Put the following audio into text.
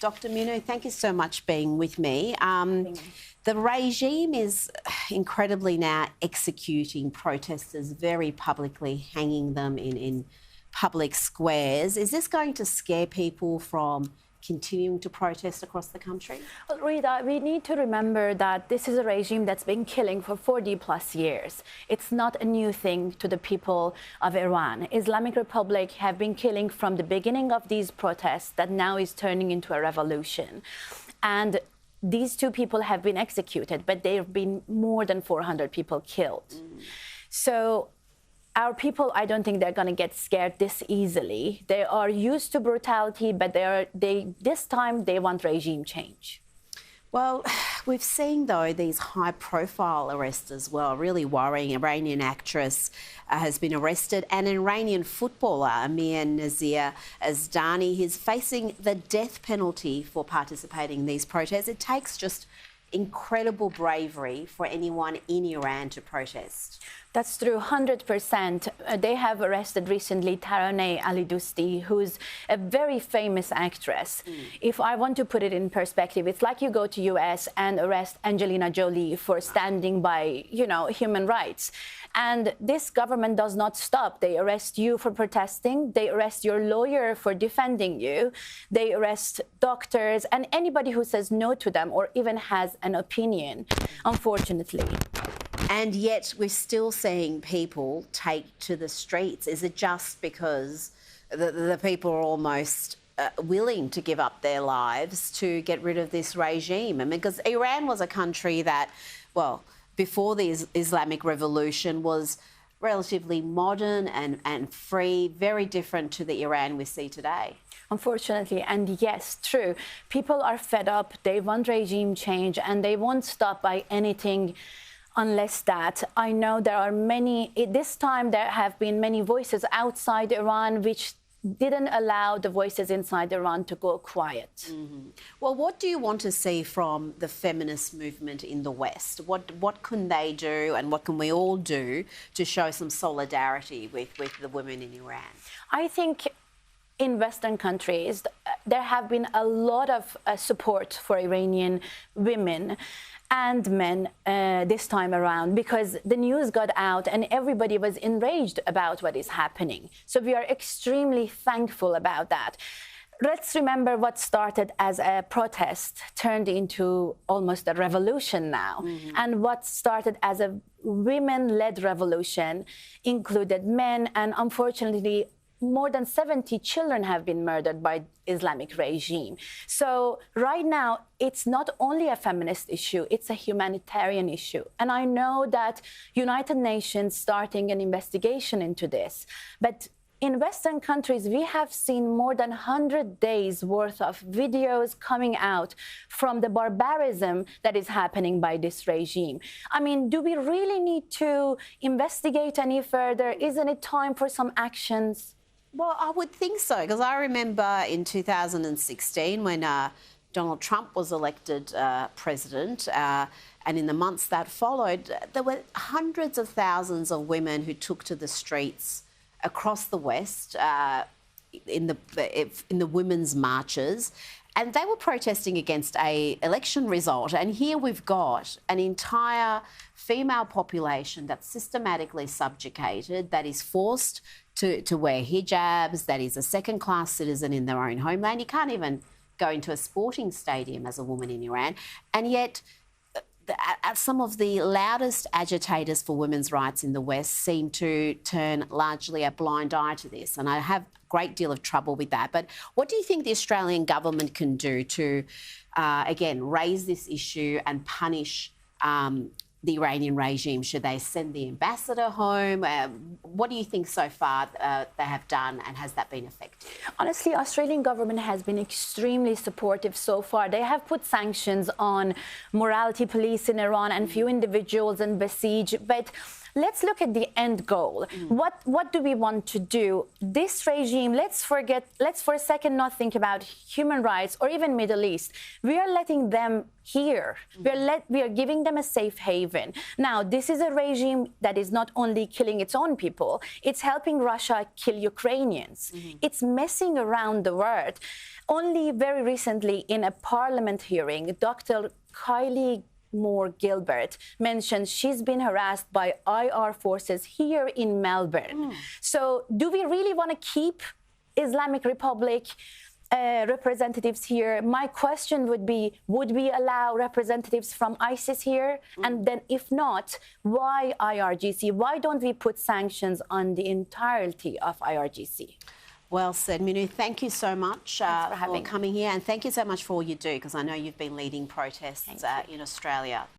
Dr Minoo, thank you so much for being with me. The regime is incredibly now executing protesters very publicly, hanging them in public squares. Is this going to scare people from continuing to protest across the country? Well, Rita, we need to remember that this is a regime that's been killing for 40 plus years. It's not a new thing to the people of Iran. Islamic Republic have been killing from the beginning of these protests that now is turning into a revolution. And these two people have been executed, but there have been more than 400 people killed. So our people, I don't think they're going to get scared this easily. They are used to brutality, but this time they want regime change. Well, we've seen, though, these high-profile arrests as well, really worrying. An Iranian actress has been arrested, and an Iranian footballer, Amir Nazir Azdani, he's facing the death penalty for participating in these protests. It takes just incredible bravery for anyone in Iran to protest. That's true, 100%. They have arrested recently Taraneh Ali-Dousti, who's a very famous actress. If I want to put it in perspective, it's like you go to US and arrest Angelina Jolie for standing by, human rights. And this government does not stop. They arrest you for protesting. They arrest your lawyer for defending you. They arrest doctors and anybody who says no to them or even has an opinion, unfortunately. And yet we're still seeing people take to the streets. Is it just because the people are almost willing to give up their lives to get rid of this regime? I mean, because Iran was a country that, well, before the Islamic Revolution was relatively modern and free, very different to the Iran we see today. Unfortunately, and yes, true. People are fed up. They want regime change and they won't stop by anything unless that. I know there are many, this time there have been many voices outside Iran which didn't allow the voices inside Iran to go quiet. Well, what do you want to see from the feminist movement in the West? What can they do and what can we all do to show some solidarity with the women in Iran? I think in Western countries, there have been a lot of support for Iranian women and men this time around because the news got out and everybody was enraged about what is happening. So we are extremely thankful about that. Let's remember what started as a protest turned into almost a revolution now. And what started as a women-led revolution included men, and unfortunately, more than 70 children have been murdered by Islamic regime. So right now, it's not only a feminist issue, it's a humanitarian issue. And I know that United Nations starting an investigation into this, but in Western countries, we have seen more than 100 days worth of videos coming out from the barbarism that is happening by this regime. I mean, do we really need to investigate any further? Isn't it time for some actions? Well, I would think so, because I remember in 2016 when Donald Trump was elected president, and in the months that followed, there were hundreds of thousands of women who took to the streets across the West in the women's marches, and they were protesting against an election result. And here we've got an entire female population that's systematically subjugated, that is forced to wear hijabs, that is a second-class citizen in their own homeland. You can't even go into a sporting stadium as a woman in Iran. And yet some of the loudest agitators for women's rights in the West seem to turn largely a blind eye to this. And I have a great deal of trouble with that. But what do you think the Australian government can do to, again, raise this issue and punish the Iranian regime? Should they send the ambassador home? What do you think so far they have done, and has that been effective? Honestly, Australian government has been extremely supportive so far. They have put sanctions on morality police in Iran and few individuals and besieged, but let's look at the end goal. What do we want to do? This regime, let's for a second not think about human rights or even Middle East. We are letting them here. We are giving them a safe haven. Now, this is a regime that is not only killing its own people, it's helping Russia kill Ukrainians. It's messing around the world. Only very recently in a parliament hearing, Dr. Kylie Moore-Gilbert mentioned she's been harassed by IR forces here in Melbourne. So do we really want to keep Islamic Republic representatives here? My question would be, would we allow representatives from ISIS here? And then if not, why IRGC? Why don't we put sanctions on the entirety of IRGC? Well said, Minoo. Thank you so much for having coming here, and thank you so much for all you do, because I know you've been leading protests in Australia.